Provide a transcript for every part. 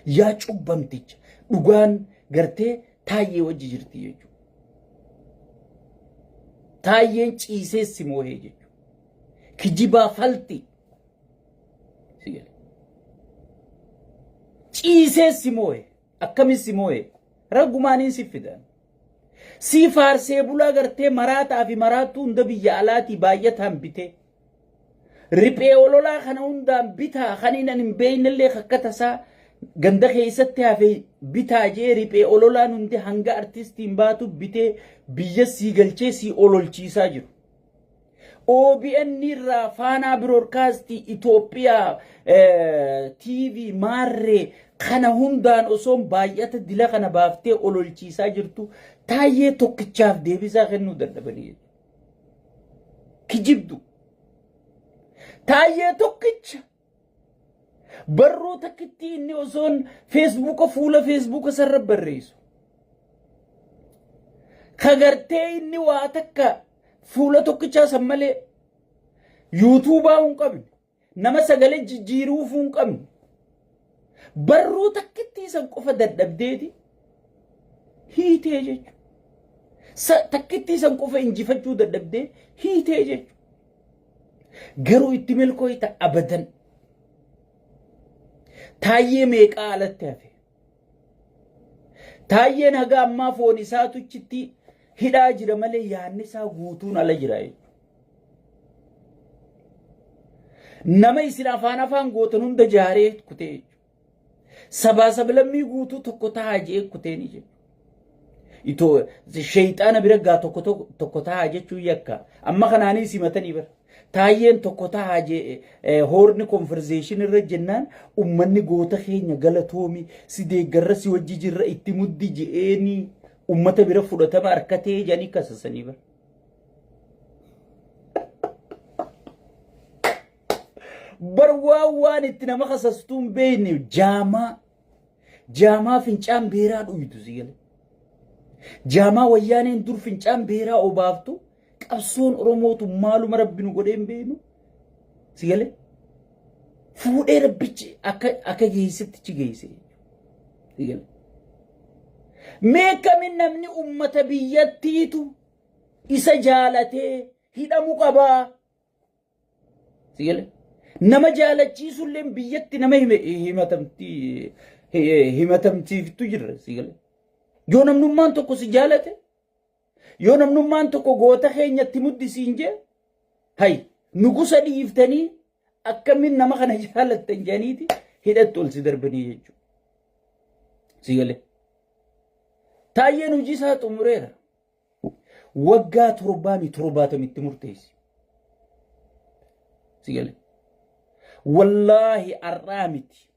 yaa cubbamticha dhugaan gartee taayyee wajji jirti jechuudha. Taayyeen ciisee si moohee jechuudha. Kijibaa falti. Ciisee si moohee akkamis si moohee raggumaaniin si fidan. Si faarsee bulaa gartee maraataa fi maraatuu hunda biyya alaatii baay'ataan bitee. Riphee ololaa kana hundaan bitaa kaniinan hin beeynillee akka tasaa ganda keessatti hafe bitaa jee riphee ololaan hundi hanga artistiin baatu bitee biyya sii galchee sii ololchiisaa jiru. OBN irraa Faanaa Biroodkaastii Itoophiyaa TV maarree kana hundaan osoon baay'ata dila kana baaftee ololchiisaa jirtu taayyee tokkichaaf deebisaa kennuu dadhabanii. Kijibdu. Taayyee tokkicha. Barruu takkitti inni osoon Feesbuuka fuula Feesbuuka sarra barreessu. Kagartee inni waa takka fuula tokkichaa san malee yuutuubaa hin qabne nama sagalee jijjiiruuf hin qabne barruu takkitti san qofa dadhabdeeti hiitee jechuudha. Takkitti san qofa injifachuu dadhabdee hiitee jechuudha. Garuu itti milkooyta abadan. Taayyee meeqaa alatti hafe. Taayyeen haga ammaa foon isaa tuchitti hidhaa jira malee yaanni isaa guutuun ala jira. Nama isin afaan gootan hunda jaaree kutee. Sabaa sablammii guutuu tokko taa'aa jee kuteeni jedhu. Itoo shayxaana bira gaa tokko taa'aa jechuu yakka. Amma kanaanii simatanii bara. Taayyeen tokko taa'aa jee hoorni konversation irra jennaan ummanni goota keenya galatoomi si deeggarra si wajji jirra itti muddi je'eeni ummata bira fudhatama harkatee janii kasasanii bara. Barwaan itti nama kasastuun beeyne jaamaa fincaan beeraa dhuytu sigale. Jaamaa wayyaaneen dur fincaan beeraa obaaftu qabsoon Oromootu maaluma rabbi nu godheen beenu sigale. Fuudhee rabbichi akka geessitti geesse sigale. Meeqamin namni ummata biyyattiitu isa jaalatee hidhamu qabaa sigale. Nama jaalachiisullee biyyatti nama himatamsiiftu jirra sigale. Yoo namnummaan tokko si jaalate yoo namnummaan tokko goota keenyatti muddisiin jee hay nugusa dhiiftanii akkamiin nama kana jaalattan janiiti hidhattu ol si darbanii jechuudha sigale. Taayyeen hojii isaa xumureera. Waggaa 70 murteessi sigale. Wallahi arraamiti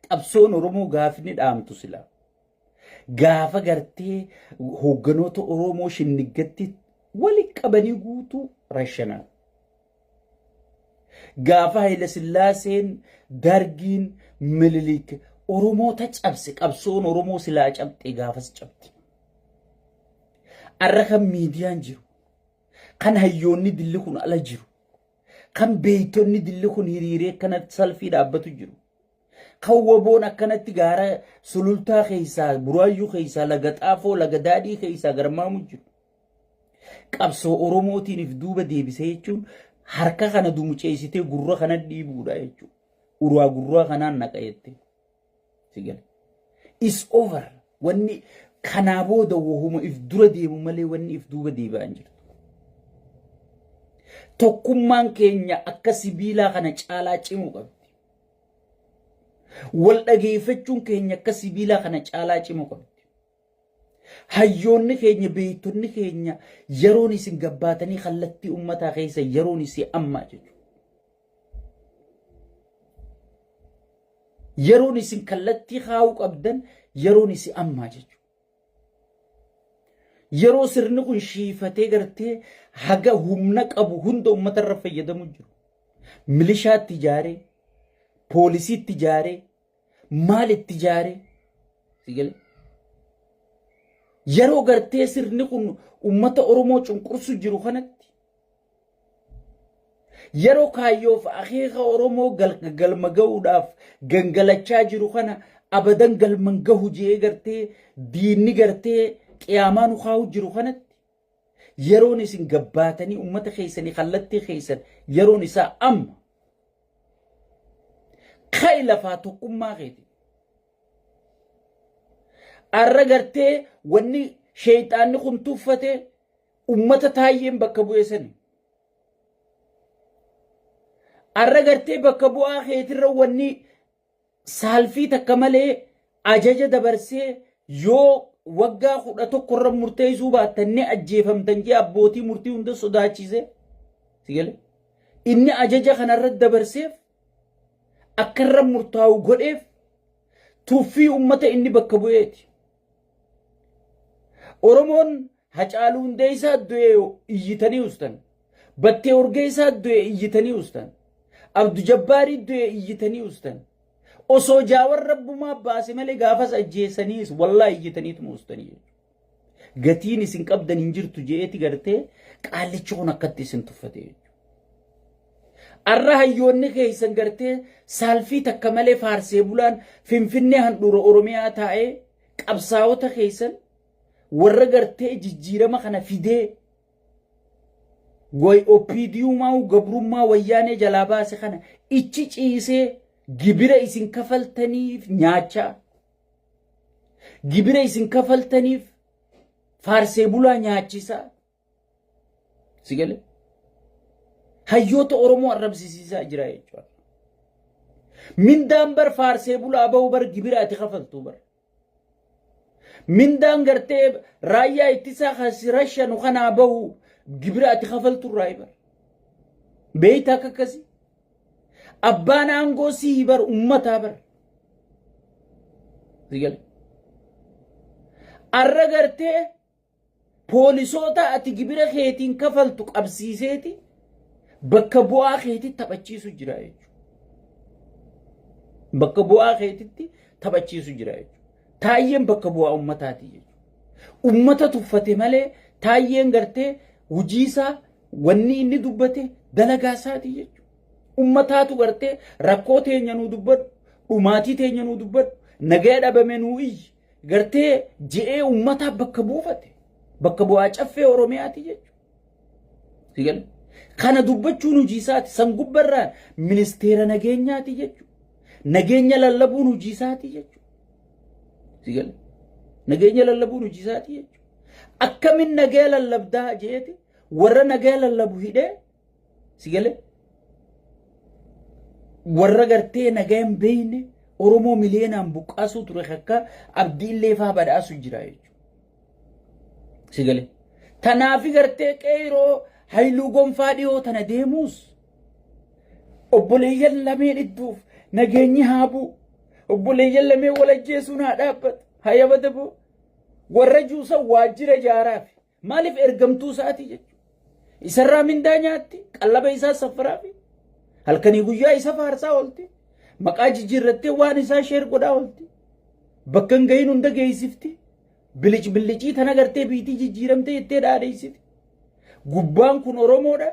qabsoon Oromoo gaafni dhaamtu sila gaafa gartee hoogganoota Oromoo shinniggatti wali qabanii guutuu rashanaa gaafa Haile Sillaaseen Dargiin Minilik Oromoota cabse qabsoon Oromoo silaa cabxe gaafas cabte. Arra kan miidiyaan jiru kan hayyoonni dilli kun ala jiru kan beeytonni dilli kun hiriiree akkanatti salfii dhaabbatu jiru. Kan waboon akkanatti gaara sulultaa keessaa buraayyuu keessaa laga xaafoo laga daadhii keessaa garmaamu jiru. Qabsoo Oromootiiniif duuba deebisee jechuun harka kana dumuceessitee gurra kana dhiibuudha jechuudha. Uraa gurraa kanaan naqayettee sigale. Is over wanni kanaa booda wahuma if dura deemu malee wanni if duuba deebi'an jiru. Tokkummaan keenya akka sibiilaa kana caalaa cimuu qabdi. Wal dhageeffachuun keenya akka sibiilaa kana caalaa cimuu qabdi. Hayyoonni keenya beeytonni keenya yeroon isin gabbaatanii kallattii ummataa keessa yeroon isin ammaa jechuudha. Yeroon isin kallattii kaa'uu qabdan yeroon isin ammaa jechuudha. Yeroo sirni kun shiifatee gartee haga humna qabu hunda ummata irra fayyadamu jiru. Milishaatti ijaaree, poolisiitti ijaaree, maalitti ijaaree sigale. Yeroo gartee sirni kun ummata Oromoo cunqursu jiru kanatti yeroo kaayyoof akeeka Oromoo galma ga'uudhaaf gangalachaa jiru kana abadan galman gahu jee gartee diinni gartee qiyaamaa nu kaa'u jiru kanatti yeroon isin gabbaatanii ummata keessanii kallattii keessan yeroon isaa amma kai lafaa tokkummaa keeti arra gartee wanni shayxaanni kun tuffate ummata taayyeen bakka bu'eesani arra gartee bakka bu'aa keetirra wanni saalfii takka malee ajaja dabarsee yoo waggaa 11 murteessuu baattanne ajjeefamtan jee abbootii murtii hunda sodaachise sigale inni ajaja kanarra dabarseef akkarra murtaa'u godheef tuffii ummata inni bakka bu'eeti oromoon Hacaaluu Hundeessaa du'e iyyitanii ustan battee Urgeessaa du'e iyyitanii ustan Abdu Jabbaarii du'e iyyitanii ustan osoo jaawar rabbumaa baase malee gaafas ajjeesaniis wallahi iyyitaniitu mustanii gatiin isin qabdan hin jirtu jeeti gartee qaallichi kun akkatti isin tuffate arra hayyoonni keessan gartee saalfii takka malee faarsee bulaan finfinnee handhuura oromiyaa taa'ee qabsaa'ota keessan warra gartee jijjiirama kana fidee goy opidiyumaa gabrummaa wayyaanee jalaa baase kana ichi ciisee gibira isin kafaltaniif nyaacha gibira isin kafaltaniif faarsee bulaa nyaachisa sigale hayyoota oromoo arrabsiisisaa jira jechuudha mindaan bar faarsee bulaa bahu bar gibira ati kafaltu bar mindaan gartee raayyaa ittisaa khasirashanu kana bahu gibira ati kafaltu raayibar beeyta akkasi abbaan aangoo sii bar ummataa bar sigale arra gartee poolisoota ati gibira keetiin kafaltu qabsiiseeti bakka bu'aa keetti taphachiisu jira jechuudha bakka bu'aa keetti taphachiisu jira jechuudha taayyeen bakka bu'aa ummataati jechuudha ummata tuffate malee taayyeen gartee hujiisaa wanni inni dubbate dalagaasaati jechuudha ummataatu gartee rakkoo teenya nuu dubbadhu dhumaatii teenya nuu dubbadhu nagaa dhabame nuu iyyi gartee je'ee ummataa bakka buufate bakka bu'aa caffee oromiyaati jechuudha sigale kana dubbachuun hujiisaati san gubbarraan ministeera nageenyaati jechuudha nageenya lallabuun hujiisaati jechuudha sigale nageenya lallabuun hujiisaati jechuudha akkamin nagaa lallabdaa jeeti warra nagaa lallabu hidhee sigale warra gartee nagaan beeyne oromoo miliyeenaan buqqaasuu ture akka abdiillee faa badhaasu jira jechuudha sigale tanaafi gartee qeeroo hayluu gonfaa dhiyoo tana deemuus obboleeyyan lameen idduuf nageenyi haabuu obboleeyyan lameen walajjeesuun haa dhaabbatu hayabata boo warra juusa waajjira jaaraaf maaliif ergamtuu isaati jechuudha isarraa mindaa nyaatti qallaba isaa safaraafi halkanii guyyaa isa faarsaa oolti maqaa jijjiirrattee waan isaa sheer godhaa oolti bakka hin gahin hunda geessifti bilicii tana gartee biitii jijjiiramte jettee dhaadheessiti gubbaan kun oromoodha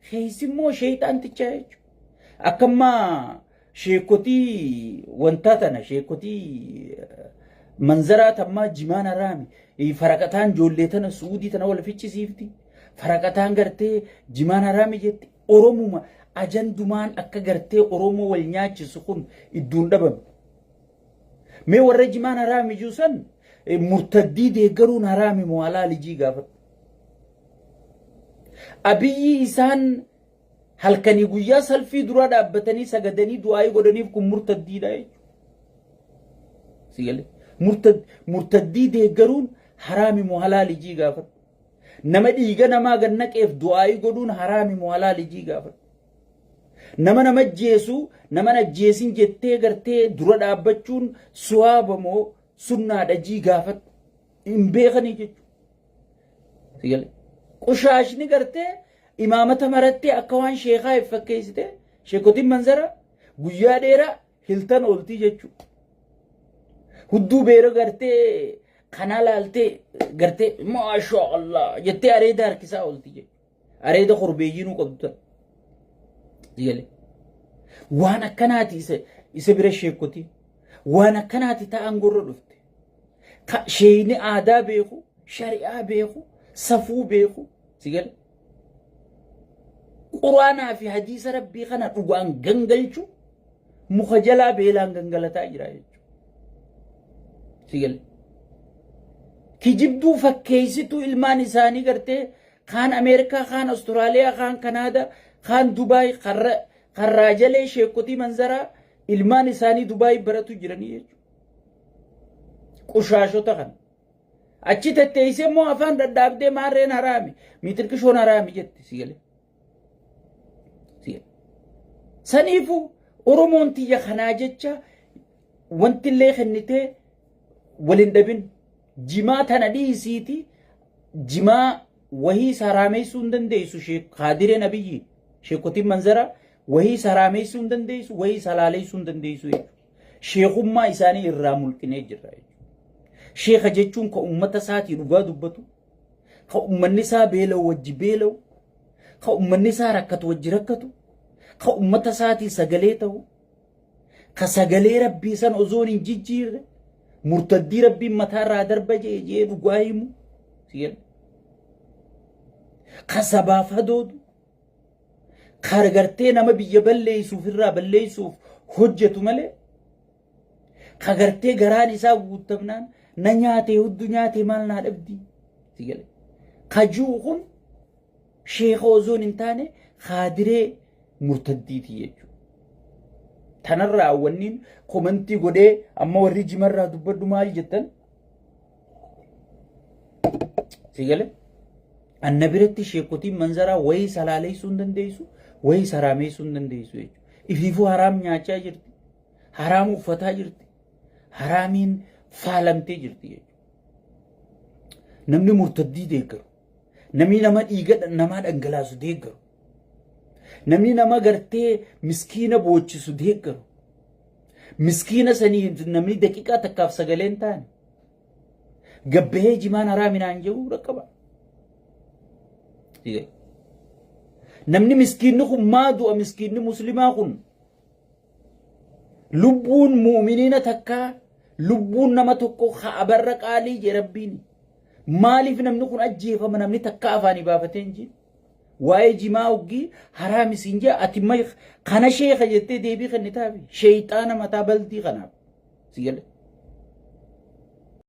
keessimmoo sheeyxaantichaa jechuudha akkammaa sheekotii wantaa tana sheekotii manzaraa tammaa jimaan haraami faraqataan joollee tana suudii tana wal fichisiifti faraqataan gartee jimaan haraami jetti oromuma ajandumaan akka gartee oromoo wal nyaachisu kun idduun dhabame mee warra jimaan haraami juusan murtaddii deeggaruun haraami moo alaalijii gaafatu abiyyi isaan halkanii guyyaa salfii dura dhaabbatanii sagadanii du'aa godhaniif kun murtaddiidha jechuudha sigale murtaddii deeggaruun haraami moo alaalijii gaafatu nama dhiiga namaa gannaqeef du'aa godhuun haraami moo alaalijii gaafatu nama jeesu nama najjeesin jettee gartee dura dhaabbachuun suwaaba moo sunnaadha jii gaafatu hin beekanii jechuudha sigale qushaashni gartee imaamata marattee akka waan sheekaa fakkeessite sheekotiin manzara guyyaa dheeraa hiltan ooltii jechuudha hudduu beera gartee kana laaltee gartee maasha Allah jettee areeda harkisaa ooltii jechuudha areeda korbeeyyiinuu qabdu sigale waan akkanaati isa bira sheekotii وانا كانت تأنقر رفت شيني آدا بيخو شريعة بيخو صفو بيخو سيقل قرانا في حديث ربي خنا وان غنغلچو مخجلا بيلان غنغلتا جرايچو سيقل كجبدو فكيستو ilmaan isaanii gartee kaan Ameerikaa kaan Austraaliyaa kaan Kanaadaa kaan Dubaay qarraajalee sheekotii manzaraa ilmaan isaanii Dubaay baratu jiranii jechuudha. Qushaashota kan achi tetteessee immoo afaan daddaabdee maarreen haraami miitirkishoon haraami jetti sigalee. Saniifu Oromoon tiyya kanaa jecha wanti illee kennitee waliin dhabin jimaa tana dhiisiiti jimaa wahii saraameessuu hin dandeessu Qaadiree Nabiyyi sheekotiin manzara wahii saraameessuu hin dandeessu wahii salaaleessuu hin dandeessu jechuudha. Sheekummaa isaanii irraa mulqinee jirra jechuudha. Sheeka jechuun ka ummata isaatii dhugaa dubbatu ka ummanni isaa beela'u wajji beela'u ka ummanni isaa rakkatu wajji rakkatu ka ummata isaatii sagalee ta'u ka sagalee rabbii san osoon hin jijjiirre murtaddii rabbiin mataarraa darba jee dhugaa himu ka sabaaf hadoodu ka gartee nama biyya balleessuuf irraa balleessuuf hojjetu malee ka gartee garaan isaa guutamnaan na nyaate huddu nyaate maal naa dhabdi sigale kajuu kun sheekha osoon hin taane Qaadiree murtaddiiti jechuudha. Tanarraa wanniin komantii godhee amma warri jimarraa dubbaddu maal jettan sigale anna biratti sheekotiin manzaraa wayii salaaleessuu hin dandeessu wayii saraameessuu hin dandeessu jechuudha. Ifiifuu haraam nyaachaa jirti haraam uffataa jirti haraamiin faalamtee jirti jechuudha. Namni murtaddii deeggaru namni nama dhiiga namaa dhangalaasu deeggaru namni nama gartee miskiina boochisu deeggaru miskiina sanii namni daqiiqaa takkaaf sagaleen taane gabbahee jimaan haraaminaan jedhu rakkaba. Namni miskiinni kun maa du'a miskiinni muslimaa kun lubbuun mu'miniina takkaa lubbuun nama tokko abarra qaalii jee rabbiin maaliif namni kun ajjeefama namni takka afaanii baafatee hin jiru waa'ee jimaa uggii haraamis hin jee ati kana sheeka jettee deebii kennitaafi sheeyxaana mataa baltii kanaaf sigale